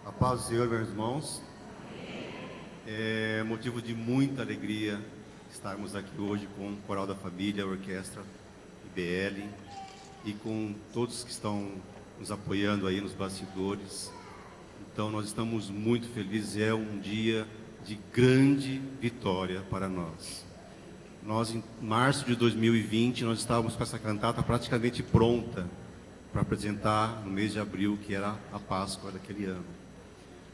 A paz do Senhor, meus irmãos. É motivo de muita alegria estarmos aqui hoje com o Coral da Família, a Orquestra IBL e com todos que estão nos apoiando aí nos bastidores. Então, nós estamos muito felizes. É um dia de grande vitória para nós. Nós, em março de 2020, nós estávamos com essa cantata praticamente pronta para apresentar no mês de abril, que era a Páscoa daquele ano.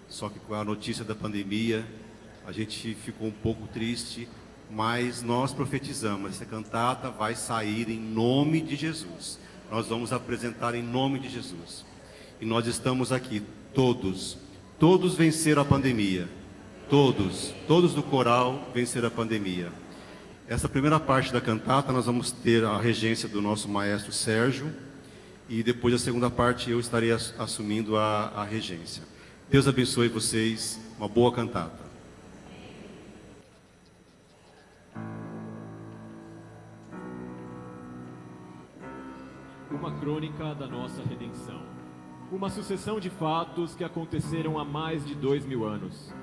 Só que com a notícia da pandemia, a gente ficou um pouco triste, mas nós profetizamos, essa cantata vai sair em nome de Jesus. Nós vamos apresentar em nome de Jesus. E nós estamos aqui, todos venceram a pandemia. Todos do coral venceram a pandemia. Essa primeira parte da cantata nós vamos ter a regência do nosso maestro Sérgio, e depois a segunda parte eu estarei assumindo a regência. Deus abençoe vocês, uma boa cantata. Uma crônica da nossa redenção. Uma sucessão de fatos que aconteceram há mais de 2000 anos.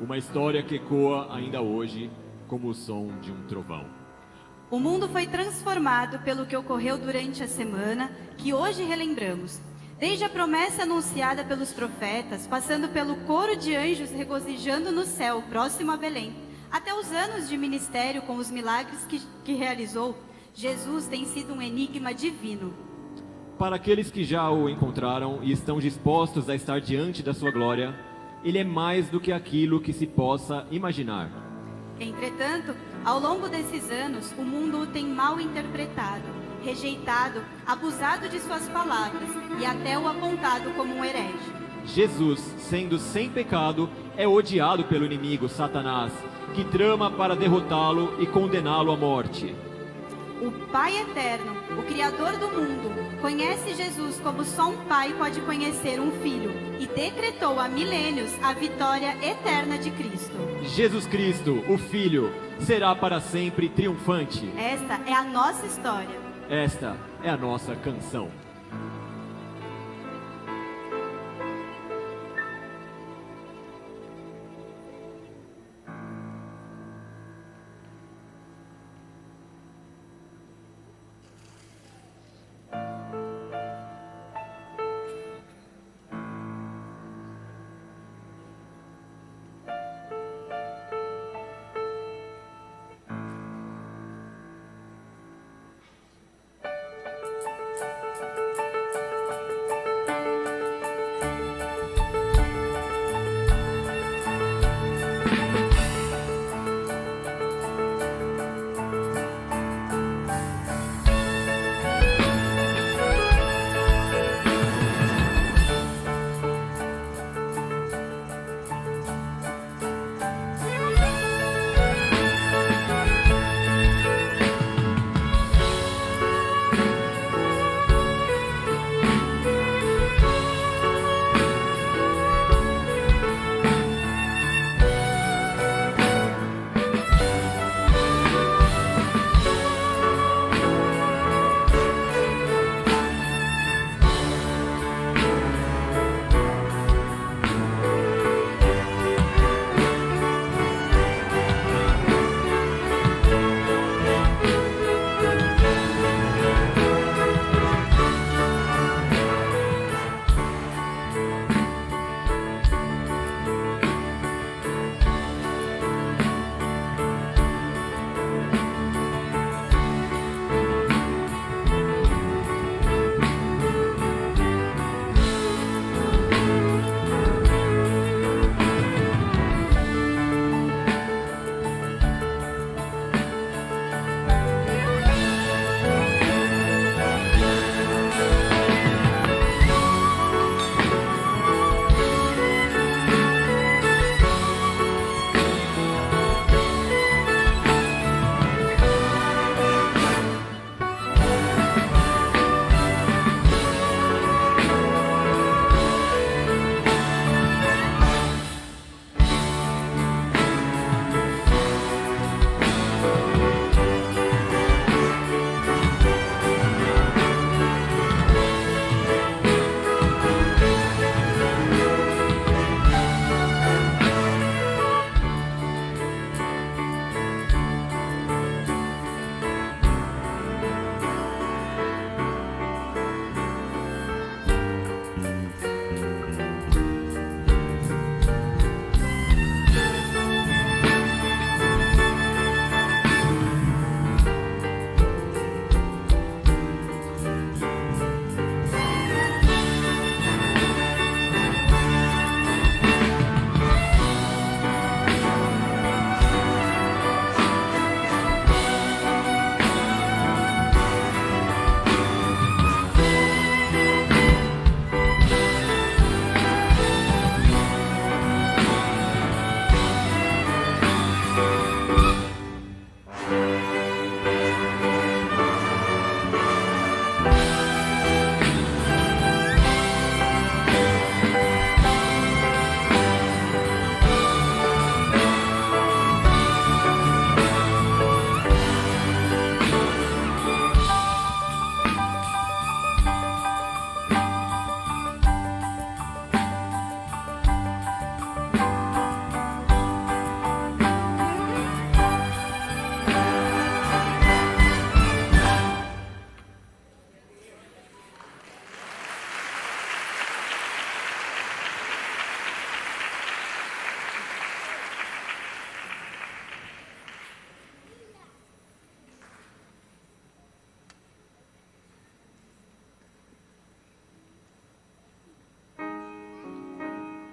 Uma história que ecoa ainda hoje como o som de um trovão. O mundo foi transformado pelo que ocorreu durante a semana, que hoje relembramos. Desde a promessa anunciada pelos profetas, passando pelo coro de anjos regozijando no céu, próximo a Belém, até os anos de ministério com os milagres que realizou, Jesus tem sido um enigma divino. Para aqueles que já o encontraram e estão dispostos a estar diante da sua glória, ele é mais do que aquilo que se possa imaginar. Entretanto, ao longo desses anos, o mundo o tem mal interpretado, rejeitado, abusado de suas palavras e até o apontado como um herege. Jesus, sendo sem pecado, é odiado pelo inimigo, Satanás, que trama para derrotá-lo e condená-lo à morte. O Pai Eterno, o Criador do mundo, conhece Jesus como só um pai pode conhecer um filho e decretou há milênios a vitória eterna de Cristo. Jesus Cristo, o Filho, será para sempre triunfante. Esta é a nossa história. Esta é a nossa canção.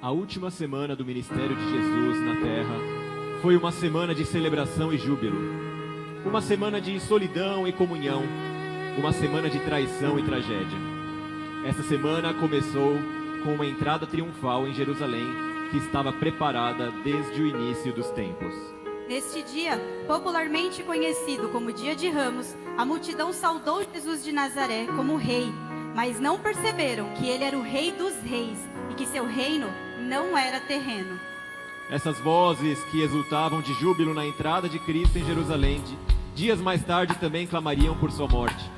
A última semana do ministério de Jesus na terra foi uma semana de celebração e júbilo. Uma semana de solidão e comunhão. Uma semana de traição e tragédia. Essa semana começou com uma entrada triunfal em Jerusalém que estava preparada desde o início dos tempos. Neste dia, popularmente conhecido como Dia de Ramos, a multidão saudou Jesus de Nazaré como rei, mas não perceberam que ele era o rei dos reis e que seu reino não era terreno. Essas vozes que exultavam de júbilo na entrada de Cristo em Jerusalém, dias mais tarde também clamariam por sua morte.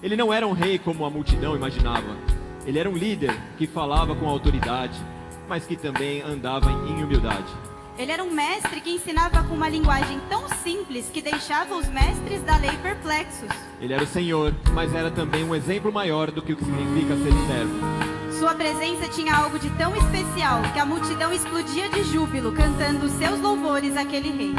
Ele não era um rei como a multidão imaginava. Ele era um líder que falava com autoridade, mas que também andava em humildade. Ele era um mestre que ensinava com uma linguagem tão simples que deixava os mestres da lei perplexos. Ele era o Senhor, mas era também um exemplo maior do que o que significa ser servo. Sua presença tinha algo de tão especial que a multidão explodia de júbilo, cantando seus louvores àquele rei.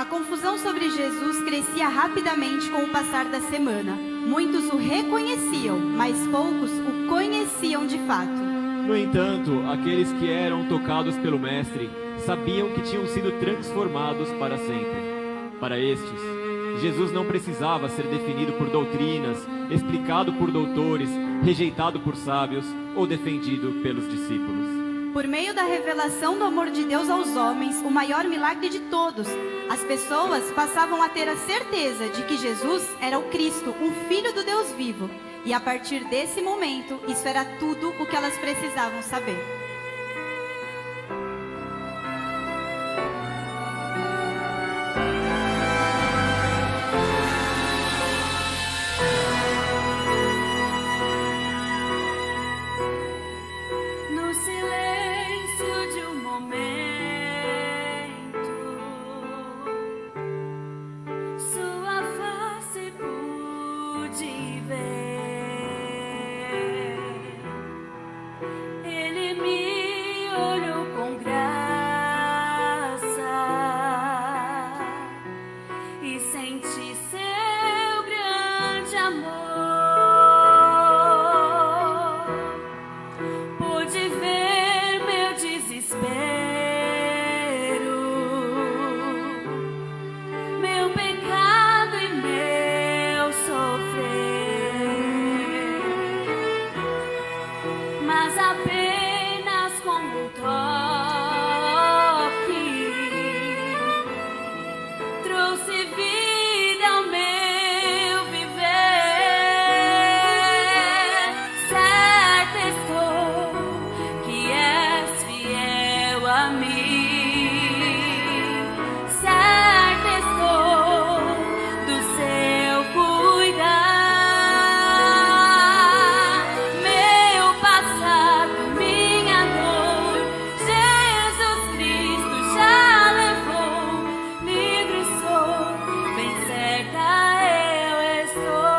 A confusão sobre Jesus crescia rapidamente com o passar da semana. Muitos o reconheciam, mas poucos o conheciam de fato. No entanto, aqueles que eram tocados pelo Mestre sabiam que tinham sido transformados para sempre. Para estes, Jesus não precisava ser definido por doutrinas, explicado por doutores, rejeitado por sábios ou defendido pelos discípulos. Por meio da revelação do amor de Deus aos homens, o maior milagre de todos, as pessoas passavam a ter a certeza de que Jesus era o Cristo, o Filho do Deus vivo. E a partir desse momento, isso era tudo o que elas precisavam saber. No silêncio de um momento, sua face pude ver. Ele me olhou com graça e senti seu grande amor. Pude ver meu desespero, meu pecado e meu sofrer, mas apenas com um toque trouxe vida ao meu viver. Certa estou que és fiel a mim. Certa estou do seu cuidar. Meu passado, minha dor, Jesus Cristo já levou. Livre sou, bem certa eu estou.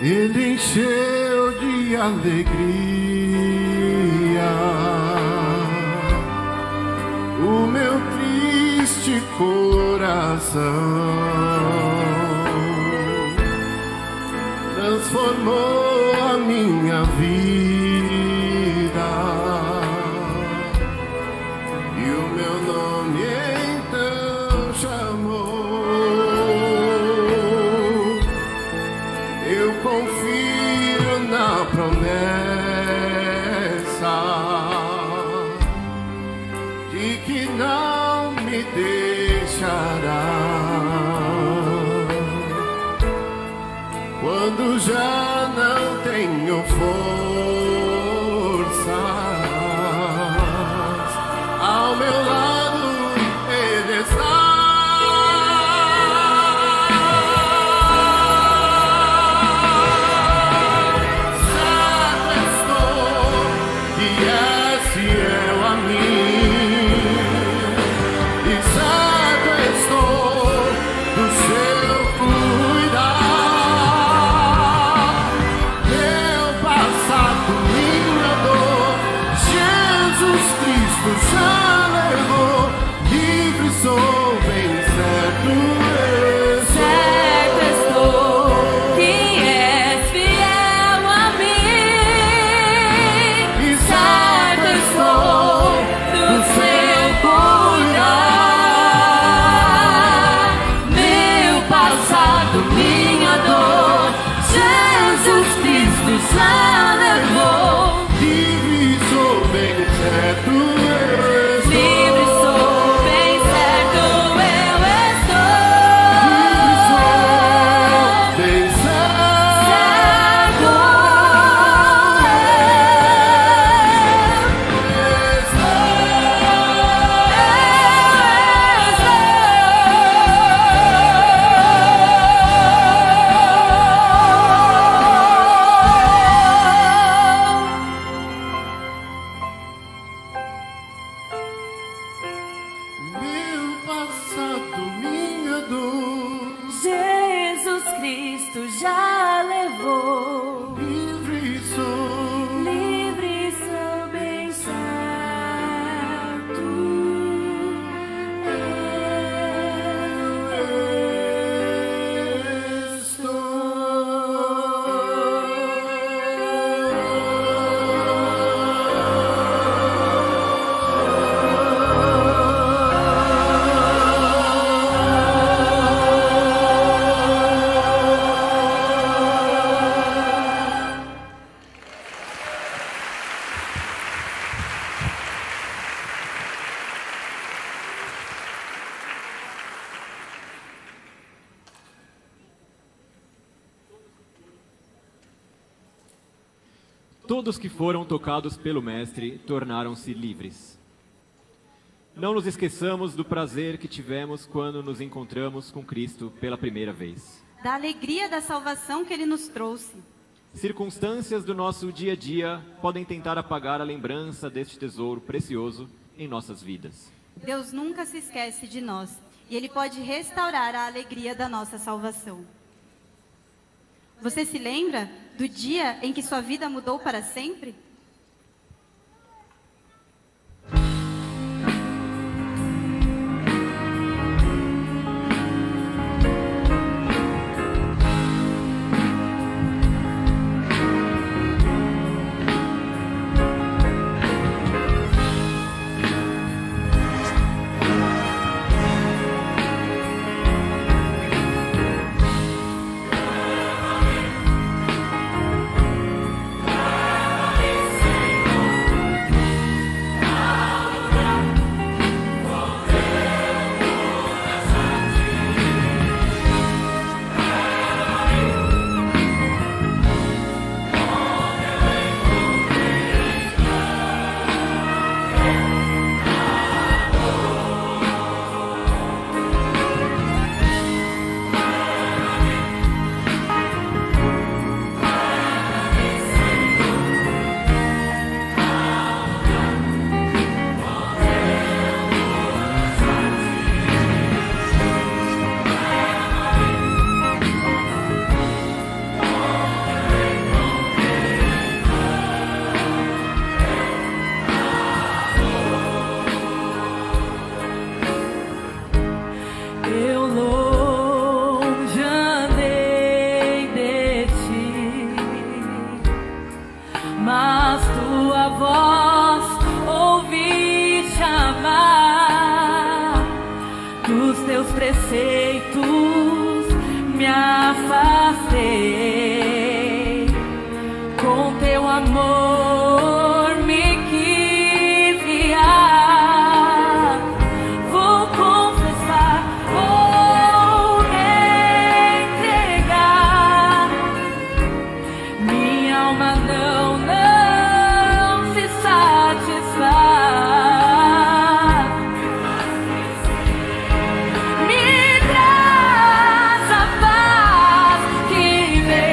Ele encheu de alegria o meu triste coração, transformou a minha vida e o meu nome então chamou. Eu confio na promessa de que não me deixará quando já não tenho forças. Ao meu lado Ele está. Já levou, livre sou, bem certo estou. Certo estou que és fiel a mim. E Certo estou do seu cuidar. Meu passado, minha dor, Jesus Cristo já levou. livre sou, bem certo Livre sou, bem certo eu estou. bem certo. Certo todos que foram tocados pelo Mestre tornaram-se livres. Não nos esqueçamos do prazer que tivemos quando nos encontramos com Cristo pela primeira vez. Da alegria da salvação que Ele nos trouxe. Circunstâncias do nosso dia a dia podem tentar apagar a lembrança deste tesouro precioso em nossas vidas. Deus nunca se esquece de nós e Ele pode restaurar a alegria da nossa salvação. Você se lembra do dia em que sua vida mudou para sempre? Preceitos me afastei, com teu amor me quis guiar. Vou confessar, vou entregar, minha alma não se satisfaz. Me traz a paz que vem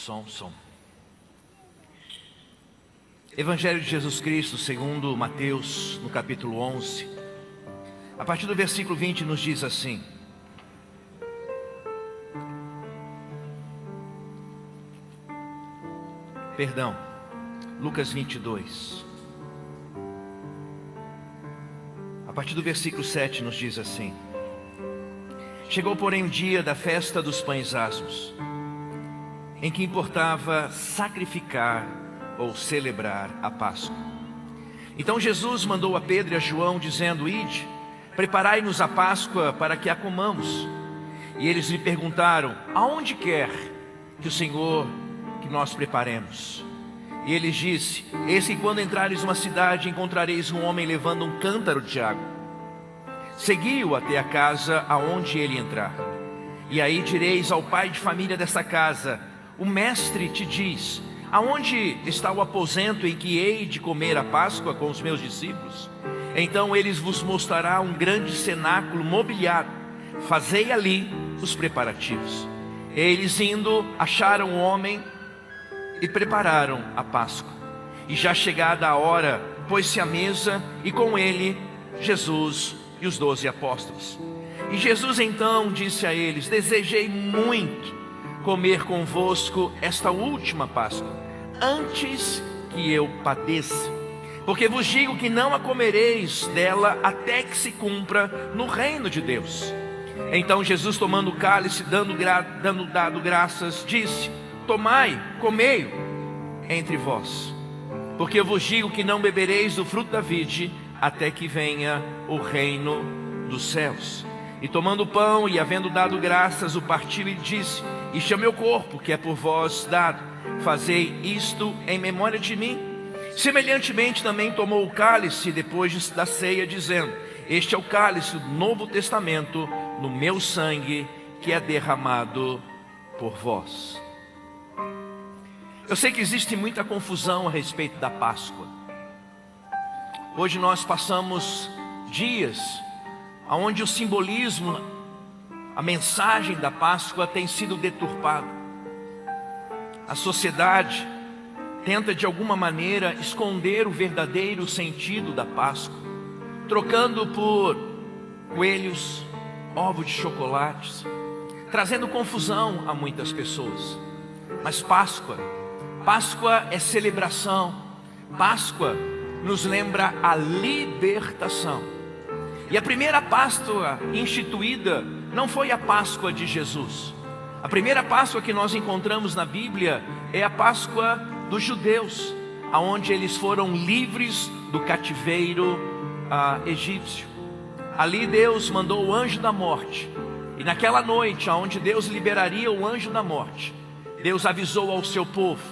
Som. Evangelho de Jesus Cristo, segundo Mateus, no capítulo 11, a partir do versículo 20 nos diz assim: Lucas 22. A partir do versículo 7 nos diz assim: Chegou, porém, o dia da festa dos pães asmos, em que importava sacrificar ou celebrar a Páscoa. Então Jesus mandou a Pedro e a João, dizendo: Ide, preparai-nos a Páscoa para que a comamos. E eles lhe perguntaram: aonde quer que o Senhor que nós preparemos? E ele disse: eis que quando entrares numa cidade, encontrareis um homem levando um cântaro de água. Segui-o até a casa aonde ele entrar. E aí direis ao pai de família dessa casa: o mestre te diz: aonde está o aposento em que hei de comer a Páscoa com os meus discípulos? Então eles vos mostrará um grande cenáculo mobiliado. Fazei ali os preparativos. Eles indo, acharam o homem e prepararam a Páscoa. E já chegada a hora, pôs-se à mesa, e com ele Jesus e os 12 apóstolos. E Jesus então disse a eles: desejei muito comer convosco esta última Páscoa, antes que eu padeça. Porque vos digo que não a comereis dela até que se cumpra no reino de Deus. Então Jesus, tomando o cálice, dado graças, disse: tomai, comei entre vós, porque eu vos digo que não bebereis do fruto da vide até que venha o reino dos céus. E tomando o pão e havendo dado graças, o partiu e disse: isto é o meu corpo, que é por vós dado, fazei isto em memória de mim. Semelhantemente também tomou o cálice depois da ceia, dizendo: este é o cálice do Novo Testamento no meu sangue, que é derramado por vós. Eu sei que existe muita confusão a respeito da Páscoa. Hoje nós passamos dias onde o simbolismo, a mensagem da Páscoa tem sido deturpada. A sociedade tenta de alguma maneira esconder o verdadeiro sentido da Páscoa, trocando por coelhos, ovo de chocolates, trazendo confusão a muitas pessoas. Mas Páscoa é celebração. Páscoa nos lembra a libertação. E a primeira Páscoa instituída não foi a Páscoa de Jesus. A primeira Páscoa que nós encontramos na Bíblia é a Páscoa dos judeus, aonde eles foram livres do cativeiro egípcio. Ali Deus mandou o anjo da morte. E naquela noite, aonde Deus liberaria o anjo da morte, Deus avisou ao seu povo: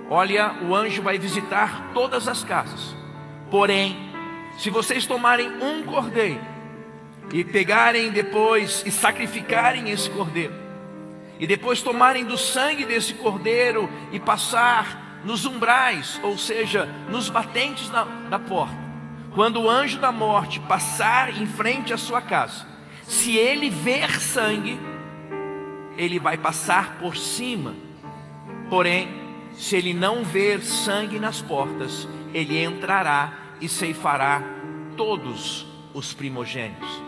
olha, o anjo vai visitar todas as casas. Porém, se vocês tomarem um cordeiro e pegarem depois e sacrificarem esse cordeiro, e depois tomarem do sangue desse cordeiro e passar nos umbrais, ou seja, nos batentes da porta, quando o anjo da morte passar em frente à sua casa, se ele ver sangue, ele vai passar por cima. Porém, se ele não ver sangue nas portas, ele entrará e ceifará todos os primogênitos.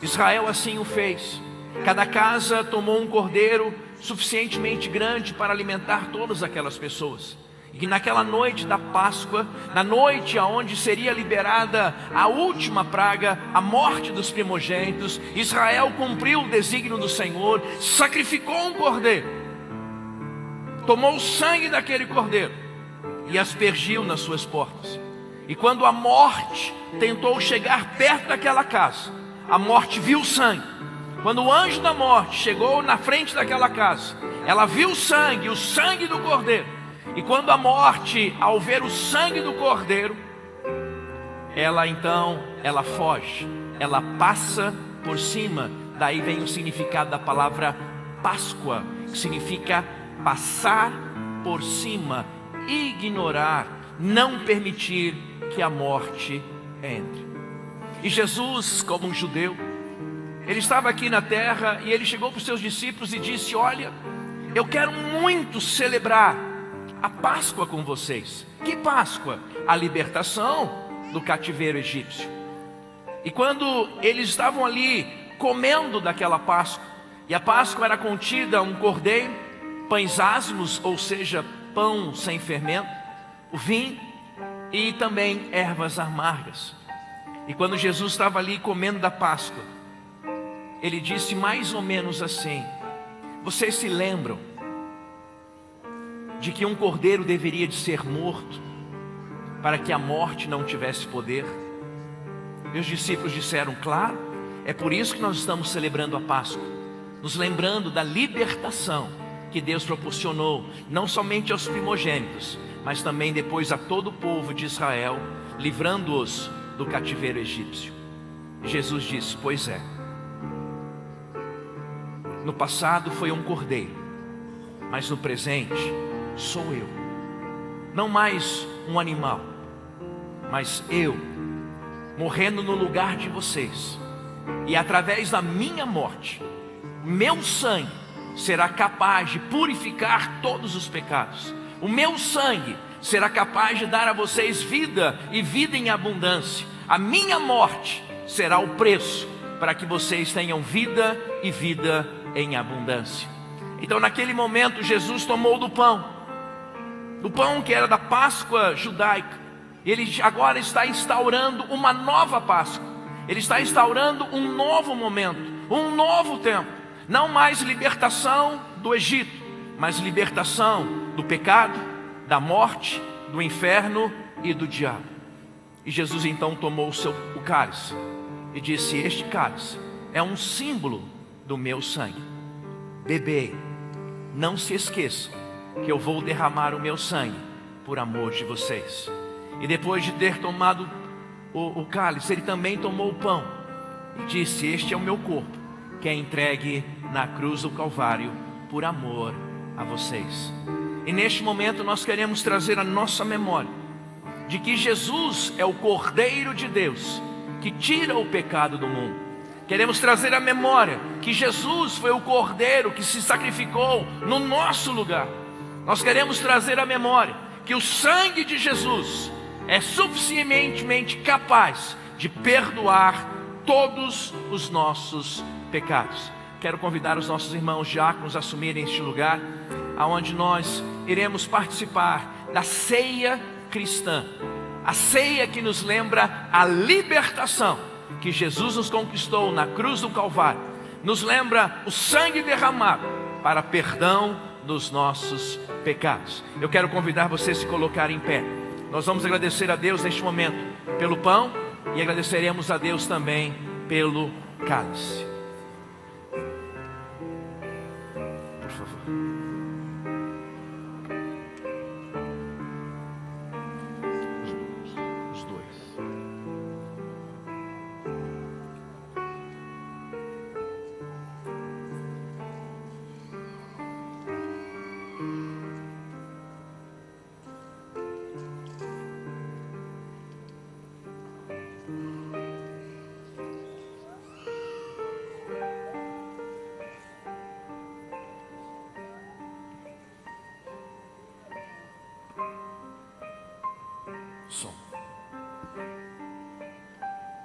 Israel assim o fez. Cada casa tomou um cordeiro suficientemente grande para alimentar todas aquelas pessoas. E naquela noite da Páscoa, na noite onde seria liberada a última praga, a morte dos primogênitos, Israel cumpriu o desígnio do Senhor, sacrificou um cordeiro, tomou o sangue daquele cordeiro e aspergiu nas suas portas. E quando a morte tentou chegar perto daquela casa, a morte viu o sangue. Quando o anjo da morte chegou na frente daquela casa, ela viu o sangue do cordeiro. E quando a morte, ao ver o sangue do cordeiro, ela foge, ela passa por cima. Daí vem o significado da palavra Páscoa, que significa passar por cima, ignorar, não permitir que a morte entre. E Jesus, como um judeu, ele estava aqui na terra e ele chegou para os seus discípulos e disse: olha, eu quero muito celebrar a Páscoa com vocês. Que Páscoa? A libertação do cativeiro egípcio. E quando eles estavam ali comendo daquela Páscoa, e a Páscoa era contida um cordeiro, pães asmos, ou seja, pão sem fermento, o vinho e também ervas amargas. E quando Jesus estava ali comendo da Páscoa, ele disse mais ou menos assim: vocês se lembram de que um cordeiro deveria de ser morto para que a morte não tivesse poder? Meus discípulos disseram: claro, é por isso que nós estamos celebrando a Páscoa, nos lembrando da libertação que Deus proporcionou, não somente aos primogênitos, mas também depois a todo o povo de Israel, livrando-os do cativeiro egípcio. Jesus disse: pois é, no passado foi um cordeiro, mas no presente sou eu. Não mais um animal, mas eu, morrendo no lugar de vocês. E através da minha morte, meu sangue será capaz de purificar todos os pecados. O meu sangue será capaz de dar a vocês vida e vida em abundância. A minha morte será o preço para que vocês tenham vida e vida em abundância. Então naquele momento Jesus tomou do pão que era da Páscoa judaica. Ele agora está instaurando uma nova Páscoa. Ele está instaurando um novo momento, um novo tempo. Não mais libertação do Egito, mas libertação do pecado, da morte, do inferno e do diabo. E Jesus então tomou o cálice e disse: este cálice é um símbolo do meu sangue. Bebei, não se esqueçam que eu vou derramar o meu sangue por amor de vocês. E depois de ter tomado o cálice, ele também tomou o pão e disse: este é o meu corpo, que é entregue na cruz do Calvário por amor a vocês. E neste momento nós queremos trazer a nossa memória de que Jesus é o Cordeiro de Deus que tira o pecado do mundo. Queremos trazer a memória que Jesus foi o Cordeiro que se sacrificou no nosso lugar. Nós queremos trazer a memória que o sangue de Jesus é suficientemente capaz de perdoar todos os nossos pecados. Quero convidar os nossos irmãos diáconos a assumirem este lugar, aonde nós iremos participar da ceia cristã, a ceia que nos lembra a libertação que Jesus nos conquistou na cruz do Calvário, nos lembra o sangue derramado para perdão dos nossos pecados. Eu quero convidar você a se colocar em pé. Nós vamos agradecer a Deus neste momento pelo pão e agradeceremos a Deus também pelo cálice. Por favor. Os dois.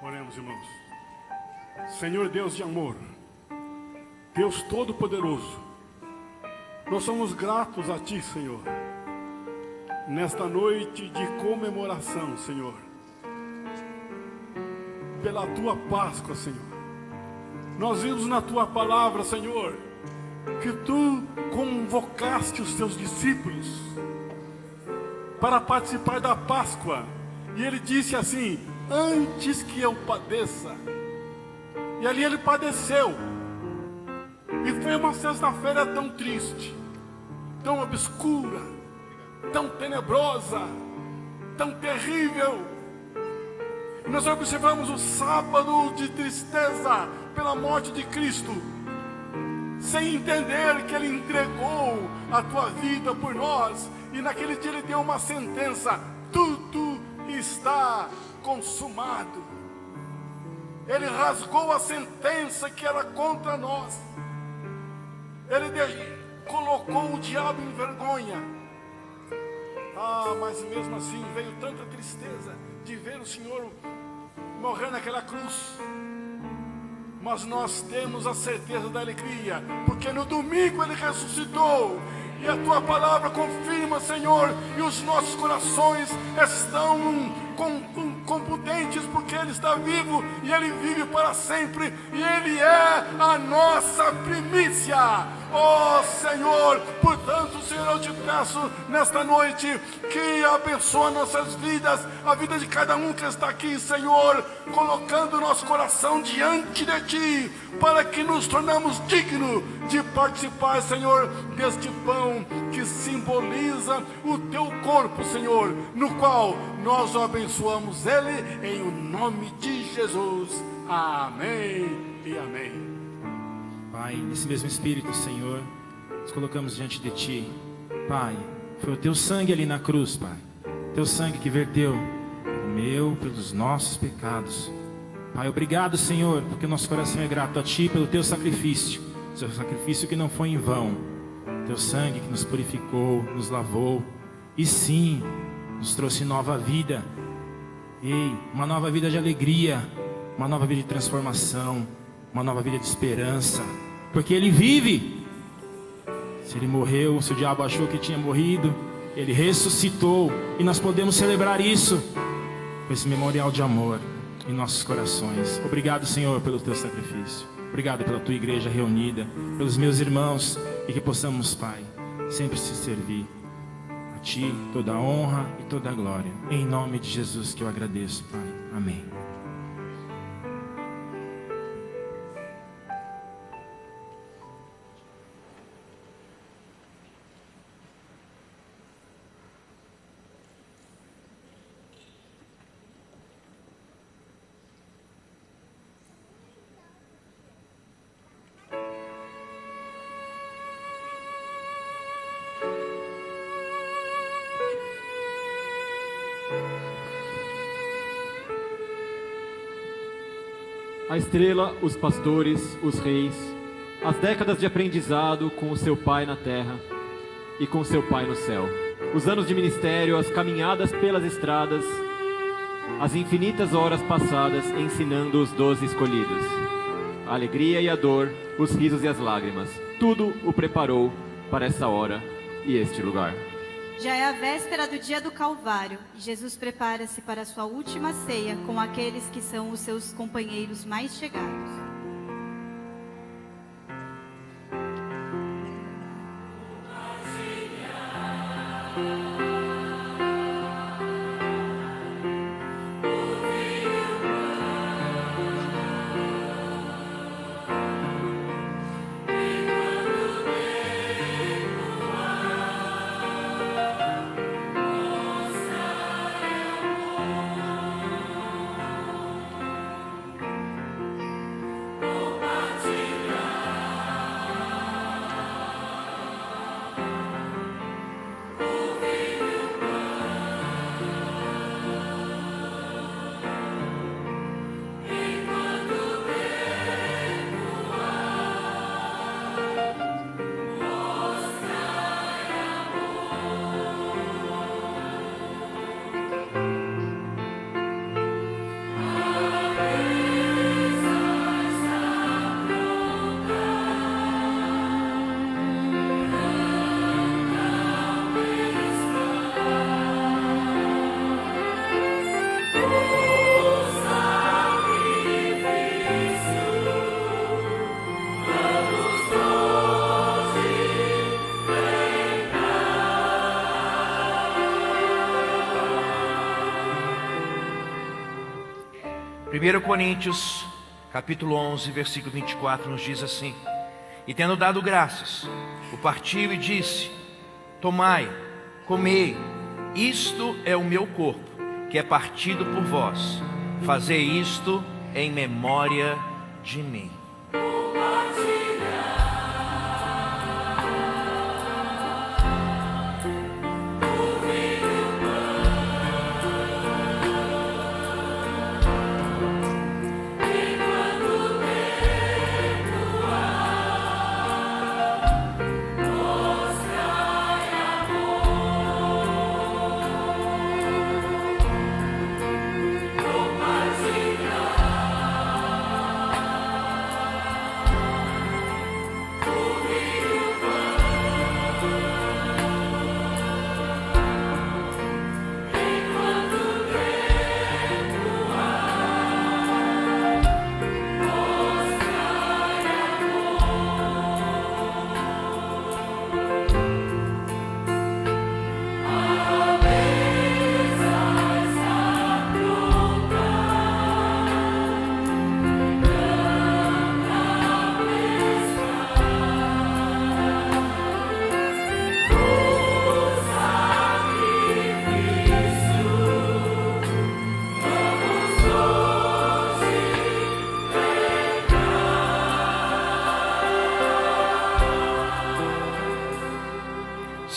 Oremos, irmãos. Senhor Deus de amor, Deus Todo-Poderoso, nós somos gratos a Ti, Senhor, nesta noite de comemoração, Senhor, pela Tua Páscoa, Senhor. Nós vimos na Tua palavra, Senhor, que Tu convocaste os Teus discípulos para participar da Páscoa, e Ele disse assim: antes que eu padeça. E ali Ele padeceu. E foi uma sexta-feira tão triste, tão obscura, tão tenebrosa, tão terrível. E nós observamos o sábado de tristeza pela morte de Cristo, sem entender que Ele entregou a tua vida por nós. E naquele dia Ele deu uma sentença: tudo está consumado. Ele rasgou a sentença que era contra nós. Ele colocou o diabo em vergonha. Ah, mas mesmo assim veio tanta tristeza de ver o Senhor morrer naquela cruz. Mas nós temos a certeza da alegria, porque no domingo Ele ressuscitou. E a Tua palavra confirma, Senhor, e os nossos corações estão competentes, porque Ele está vivo e Ele vive para sempre. E Ele é a nossa primícia. Oh Senhor, portanto, Senhor, eu te peço nesta noite que abençoe nossas vidas, a vida de cada um que está aqui, Senhor, colocando o nosso coração diante de Ti, para que nos tornamos dignos de participar, Senhor, deste pão que simboliza o Teu corpo, Senhor, no qual nós o abençoamos Ele, em o nome de Jesus. Amém e amém. Pai, nesse mesmo Espírito, Senhor, nos colocamos diante de Ti. Pai, foi o Teu sangue ali na cruz, Pai. Teu sangue que verteu pelos nossos pecados. Pai, obrigado, Senhor, porque nosso coração é grato a Ti pelo Teu sacrifício. Seu sacrifício que não foi em vão. Teu sangue que nos purificou, nos lavou. E sim, nos trouxe nova vida. Ei, uma nova vida de alegria. Uma nova vida de transformação. Uma nova vida de esperança. Porque Ele vive. Se Ele morreu, se o diabo achou que tinha morrido, Ele ressuscitou. E nós podemos celebrar isso com esse memorial de amor em nossos corações. Obrigado, Senhor, pelo Teu sacrifício. Obrigado pela Tua igreja reunida, pelos meus irmãos. E que possamos, Pai, sempre se servir a Ti, toda a honra e toda a glória. Em nome de Jesus que eu agradeço, Pai. Amém. A estrela, os pastores, os reis, as décadas de aprendizado com o seu pai na terra e com seu pai no céu, os anos de ministério, as caminhadas pelas estradas, as infinitas horas passadas ensinando os 12 escolhidos, a alegria e a dor, os risos e as lágrimas, tudo o preparou para essa hora e este lugar. Já é a véspera do dia do Calvário e Jesus prepara-se para a sua última ceia com aqueles que são os seus companheiros mais chegados. Primeiro Coríntios, capítulo 11, versículo 24, nos diz assim: E tendo dado graças, o partiu e disse: Tomai, comei, isto é o meu corpo, que é partido por vós. Fazei isto em memória de mim.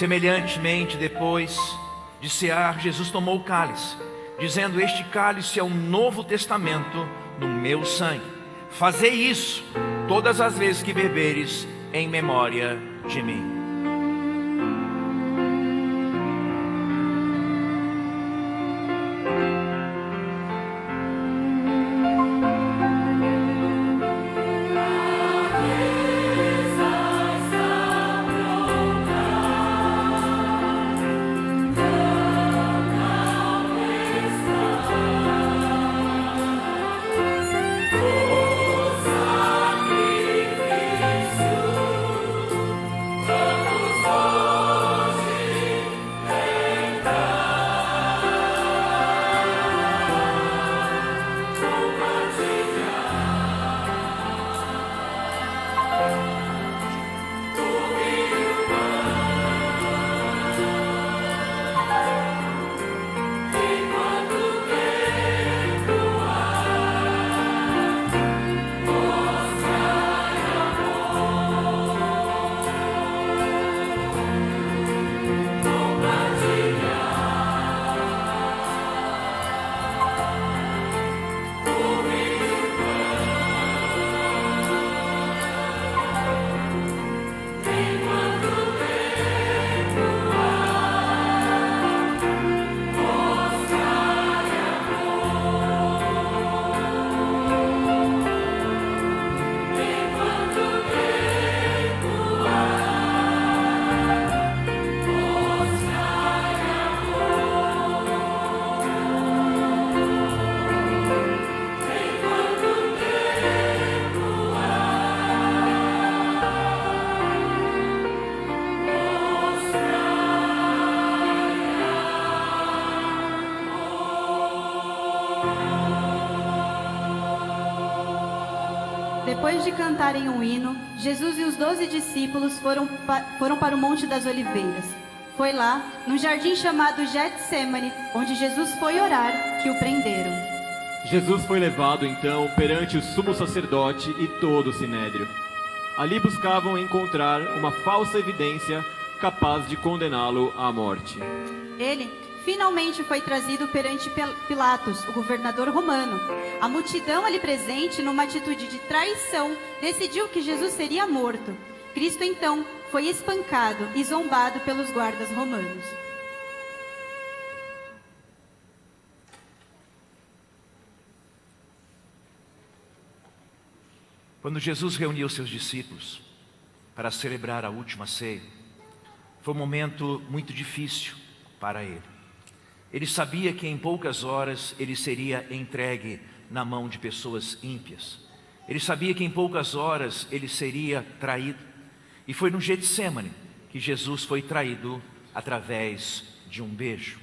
Semelhantemente, depois de cear, Jesus tomou o cálice, dizendo: este cálice é um novo testamento no meu sangue. Fazei isso todas as vezes que beberes, em memória de mim. Depois de cantarem um hino, Jesus e os 12 discípulos foram para o Monte das Oliveiras. Foi lá, num jardim chamado Getsemane, onde Jesus foi orar, que o prenderam. Jesus foi levado então perante o sumo sacerdote e todo o sinédrio. Ali buscavam encontrar uma falsa evidência capaz de condená-lo à morte. Ele finalmente foi trazido perante Pilatos, o governador romano. A multidão ali presente, numa atitude de traição, decidiu que Jesus seria morto. Cristo então foi espancado e zombado pelos guardas romanos. Quando Jesus reuniu seus discípulos para celebrar a última ceia, foi um momento muito difícil para ele. Ele sabia que em poucas horas ele seria entregue na mão de pessoas ímpias. Ele sabia que em poucas horas ele seria traído. E foi no Getsemane que Jesus foi traído através de um beijo.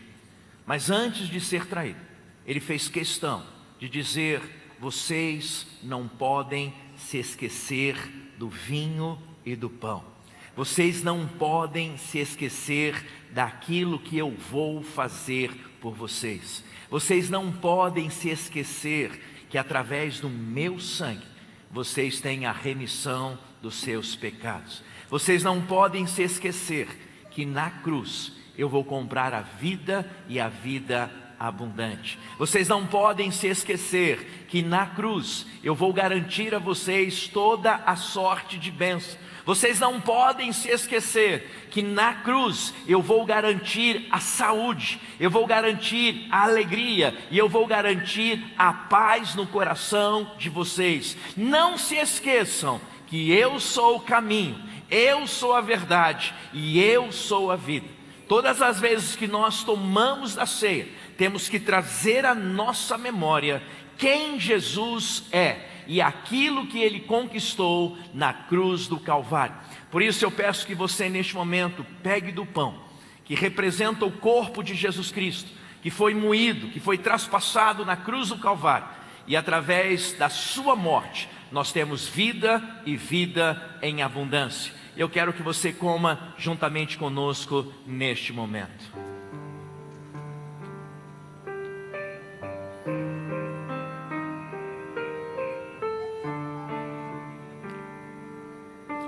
Mas antes de ser traído, ele fez questão de dizer: vocês não podem se esquecer do vinho e do pão. Vocês não podem se esquecer daquilo que eu vou fazer por vocês. Vocês não podem se esquecer que através do meu sangue vocês têm a remissão dos seus pecados. Vocês não podem se esquecer que na cruz eu vou comprar a vida e a vida abundante. Vocês não podem se esquecer que na cruz eu vou garantir a vocês toda a sorte de bênção. Vocês não podem se esquecer que na cruz eu vou garantir a saúde, eu vou garantir a alegria e eu vou garantir a paz no coração de vocês. Não se esqueçam que eu sou o caminho, eu sou a verdade e eu sou a vida. Todas as vezes que nós tomamos a ceia, temos que trazer à nossa memória quem Jesus é e aquilo que Ele conquistou na cruz do Calvário. Por isso eu peço que você neste momento pegue do pão, que representa o corpo de Jesus Cristo, que foi moído, que foi traspassado na cruz do Calvário, e através da sua morte nós temos vida e vida em abundância. Eu quero que você coma juntamente conosco neste momento.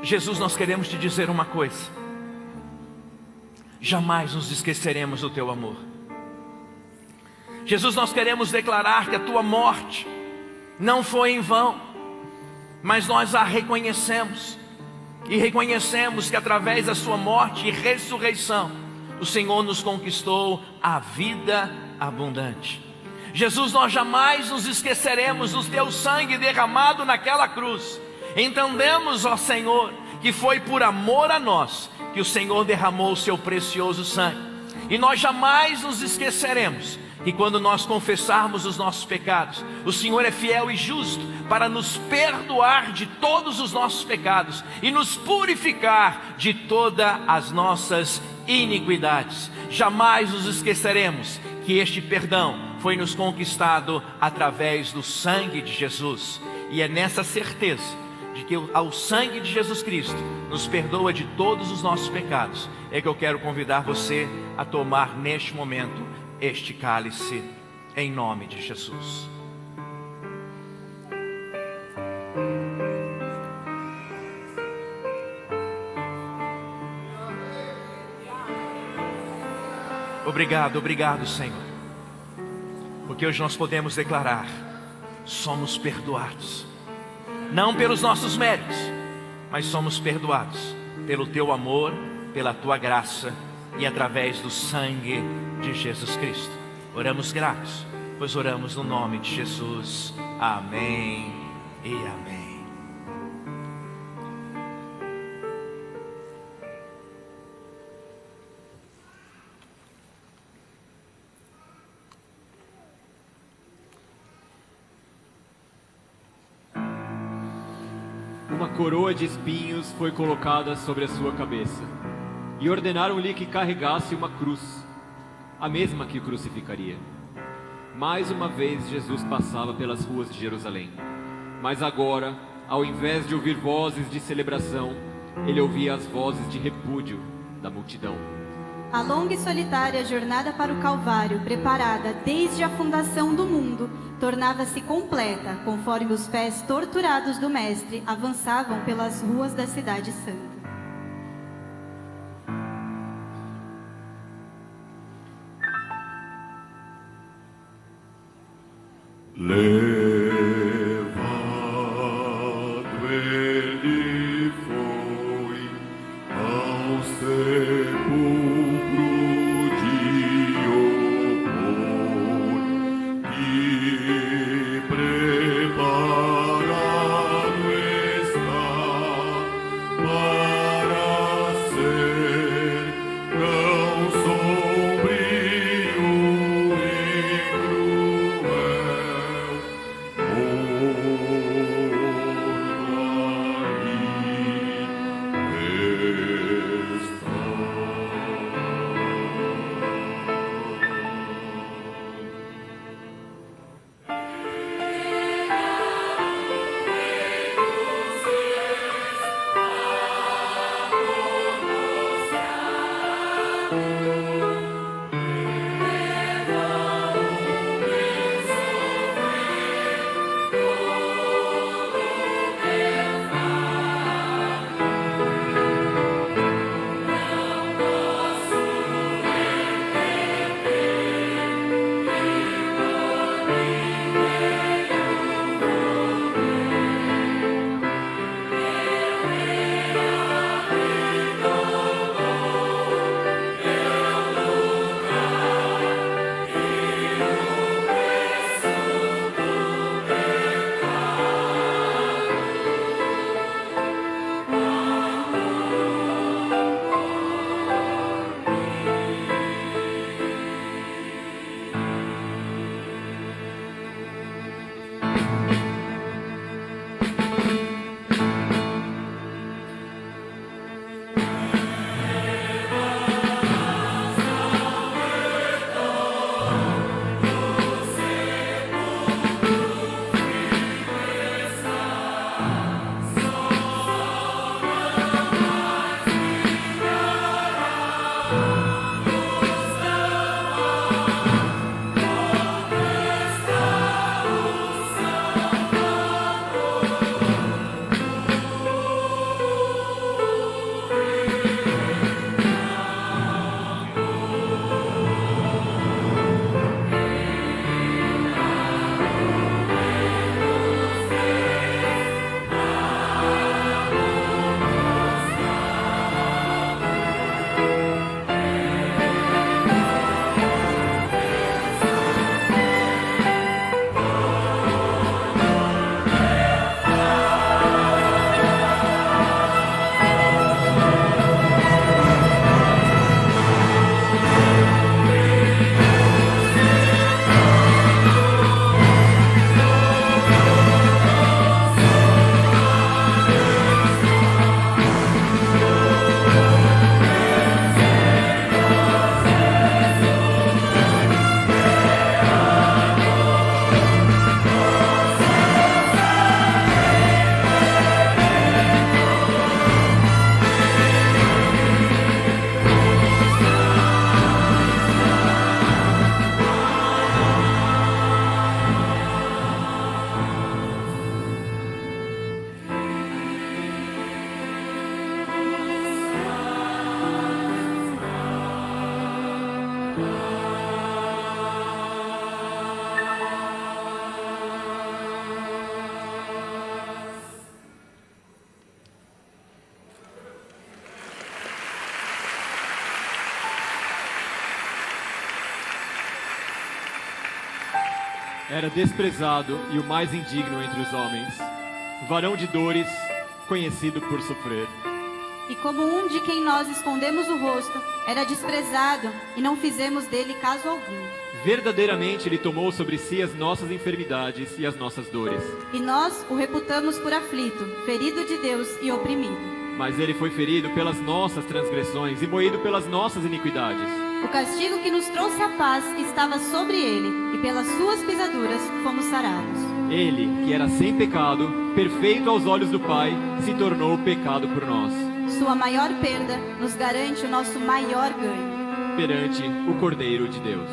Jesus, nós queremos te dizer uma coisa: jamais nos esqueceremos do teu amor. Jesus, nós queremos declarar que a tua morte não foi em vão, mas nós a reconhecemos, e reconhecemos que através da sua morte e ressurreição, o Senhor nos conquistou a vida abundante. Jesus, nós jamais nos esqueceremos do teu sangue derramado naquela cruz. Entendemos, ó Senhor, que foi por amor a nós que o Senhor derramou o seu precioso sangue. E nós jamais nos esqueceremos que quando nós confessarmos os nossos pecados, o Senhor é fiel e justo para nos perdoar de todos os nossos pecados e nos purificar de todas as nossas iniquidades. Jamais nos esqueceremos que este perdão foi nos conquistado através do sangue de Jesus. E é nessa certeza de que o sangue de Jesus Cristo nos perdoa de todos os nossos pecados, é que eu quero convidar você a tomar neste momento este cálice, em nome de Jesus. Obrigado, obrigado, Senhor, porque hoje nós podemos declarar: somos perdoados, não pelos nossos méritos, mas somos perdoados pelo teu amor, pela tua graça e através do sangue de Jesus Cristo. Oramos gratos, pois oramos no nome de Jesus. Amém e amém. Uma coroa de espinhos foi colocada sobre a sua cabeça, e ordenaram-lhe que carregasse uma cruz, a mesma que o crucificaria. Mais uma vez Jesus passava pelas ruas de Jerusalém, mas agora, ao invés de ouvir vozes de celebração, ele ouvia as vozes de repúdio da multidão. A longa e solitária jornada para o Calvário, preparada desde a fundação do mundo, tornava-se completa, conforme os pés torturados do Mestre avançavam pelas ruas da cidade santa. Levado ele foi ao sepulcro de horror, e preparado está para ser tão sombrio e cruel. Era desprezado e o mais indigno entre os homens, varão de dores, conhecido por sofrer. E como um de quem nós escondemos o rosto, era desprezado e não fizemos dele caso algum. Verdadeiramente ele tomou sobre si as nossas enfermidades e as nossas dores. E nós o reputamos por aflito, ferido de Deus e oprimido. Mas ele foi ferido pelas nossas transgressões e moído pelas nossas iniquidades. O castigo que nos trouxe a paz estava sobre ele, e pelas suas pisaduras fomos sarados. Ele, que era sem pecado, perfeito aos olhos do Pai, se tornou pecado por nós, Sua maior perda nos garante o nosso maior ganho. perante o Cordeiro de Deus.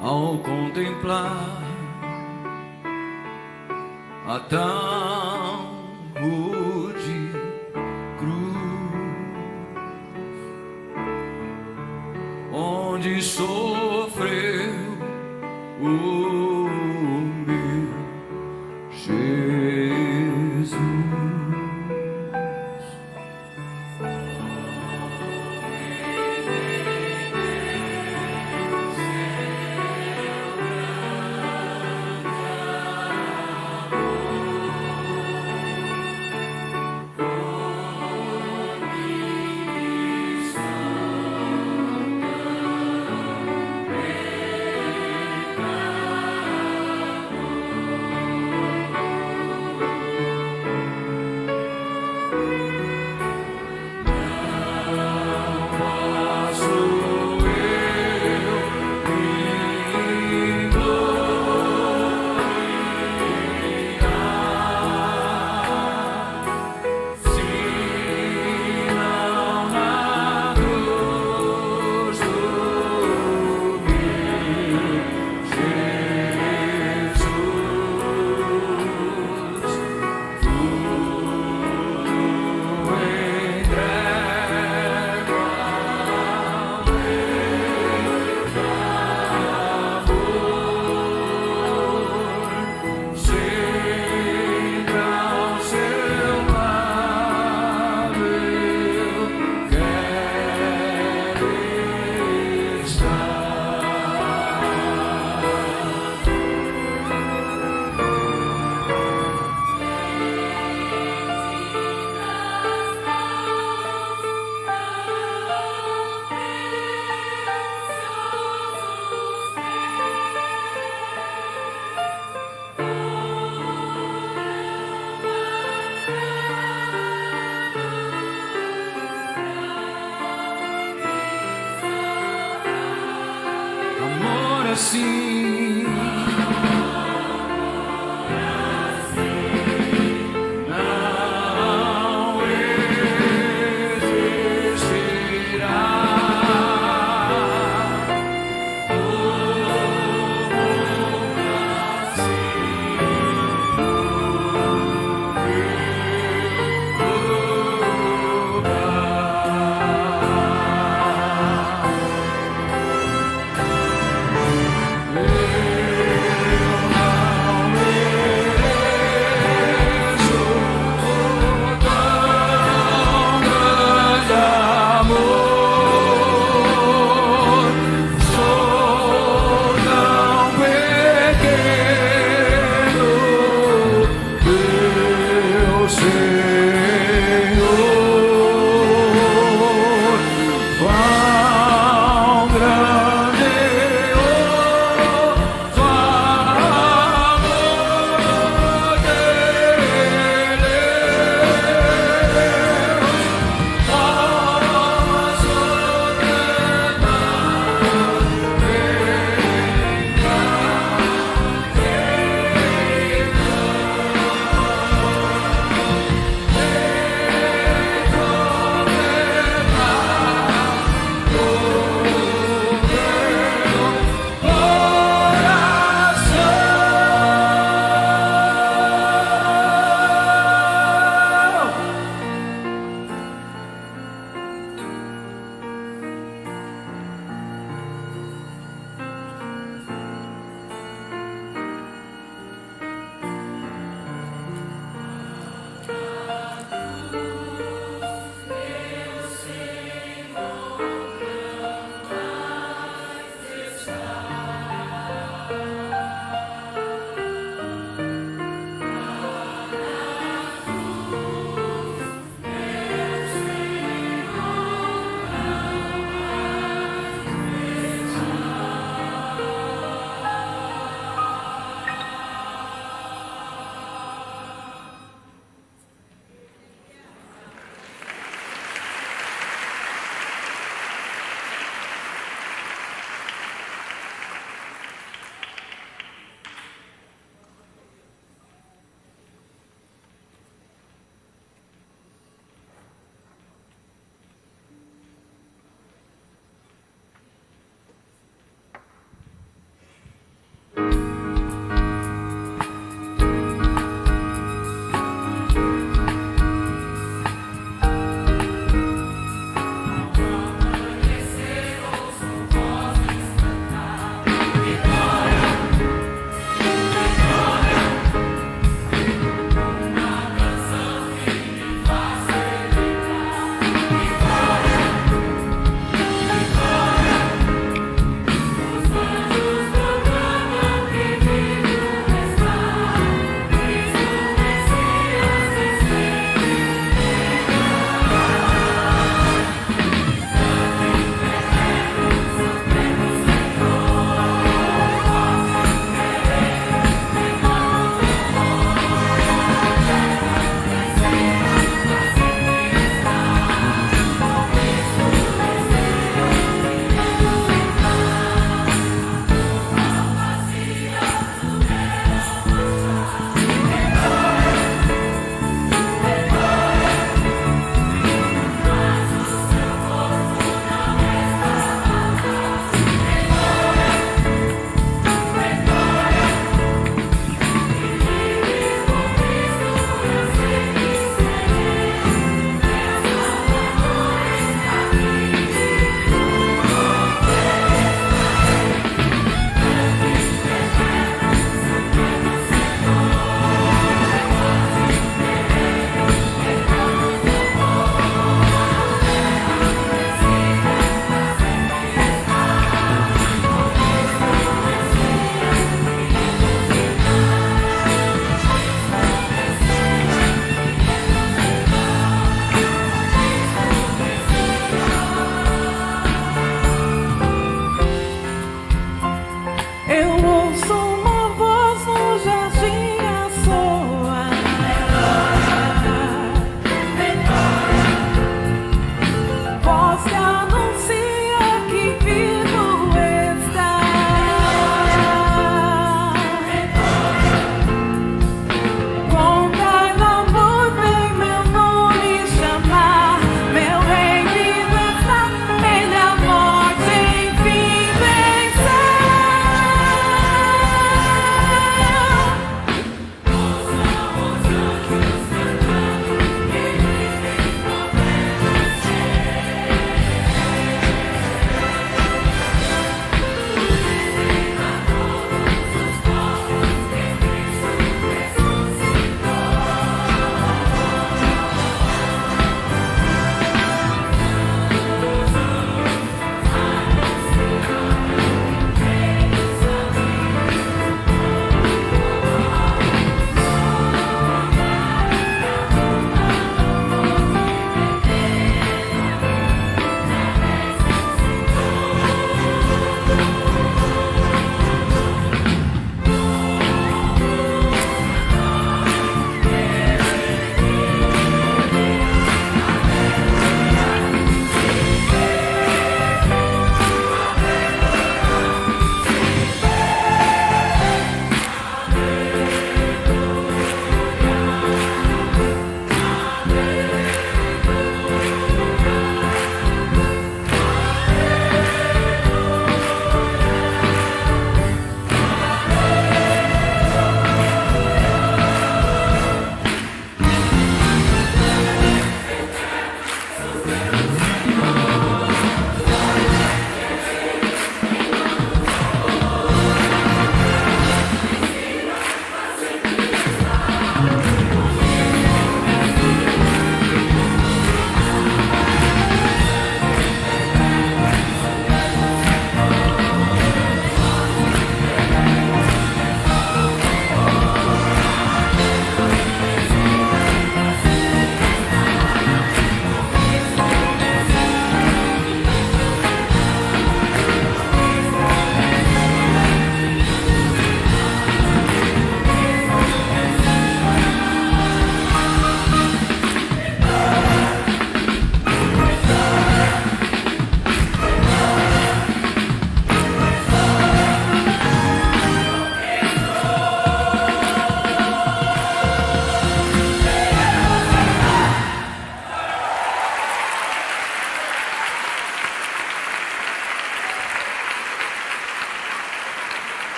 Ao contemplar a tão rude cruz, onde sofreu o meu Jesus. assim. Não existirá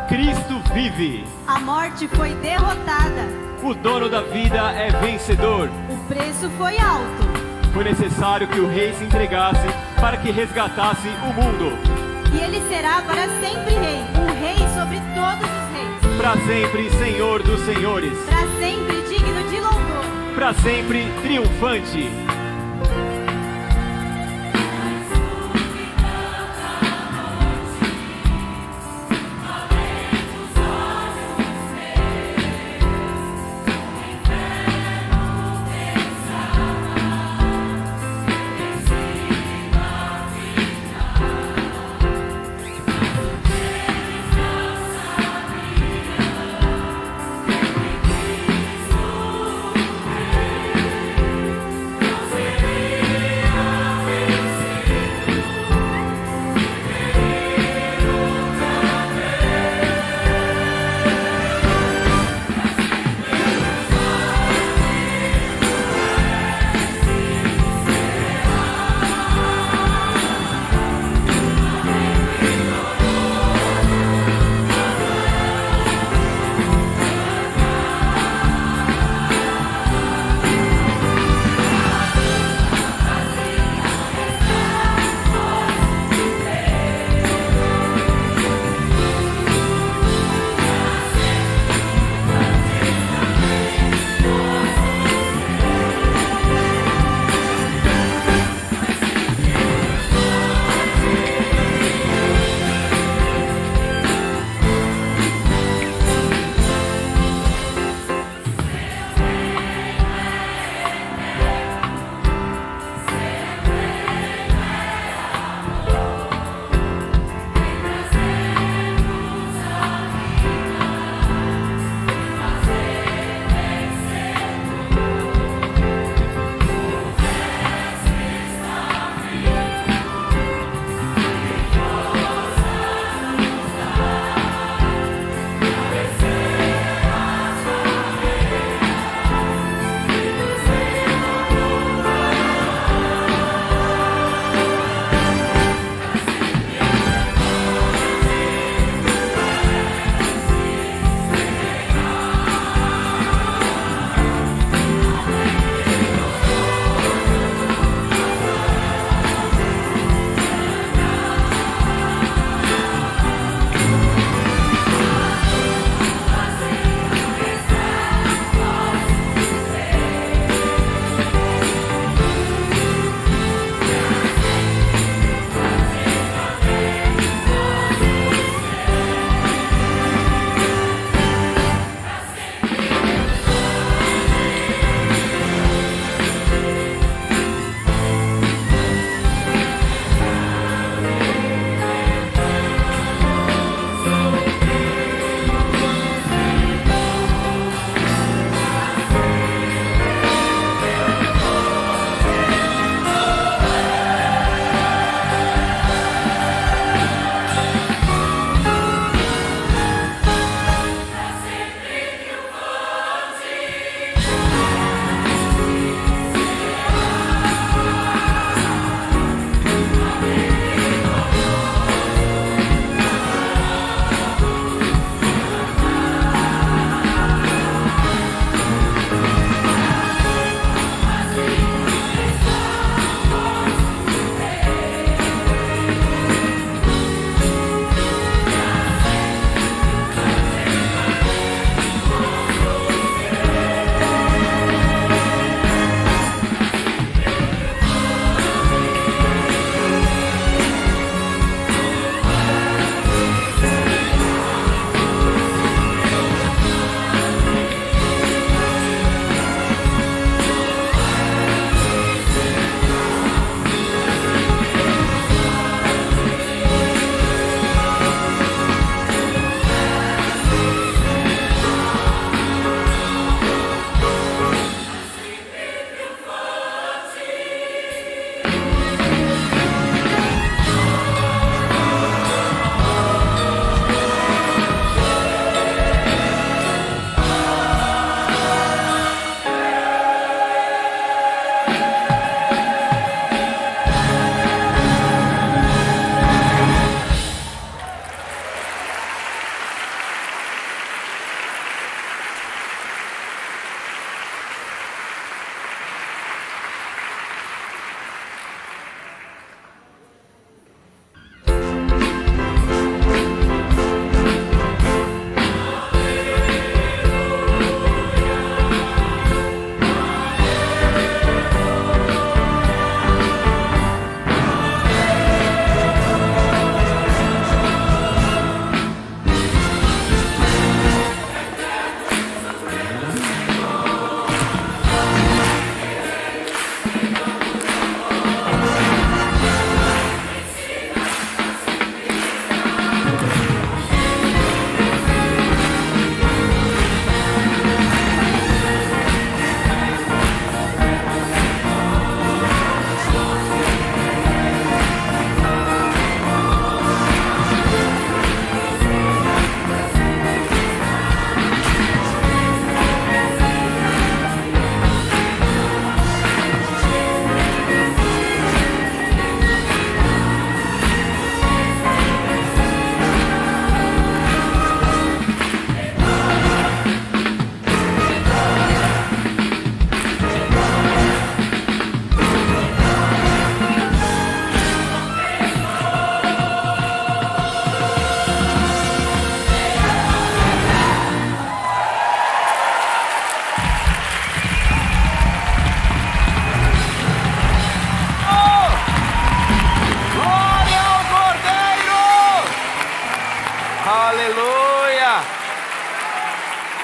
Cristo vive. A morte foi derrotada. O dono da vida é vencedor. O preço foi alto. Foi necessário que o rei se entregasse para que resgatasse o mundo. E ele será para sempre rei, um rei sobre todos os reis. Para sempre, Senhor dos senhores. Para sempre digno de louvor. Para sempre, triunfante.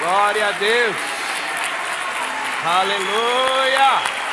Glória a Deus. Aleluia.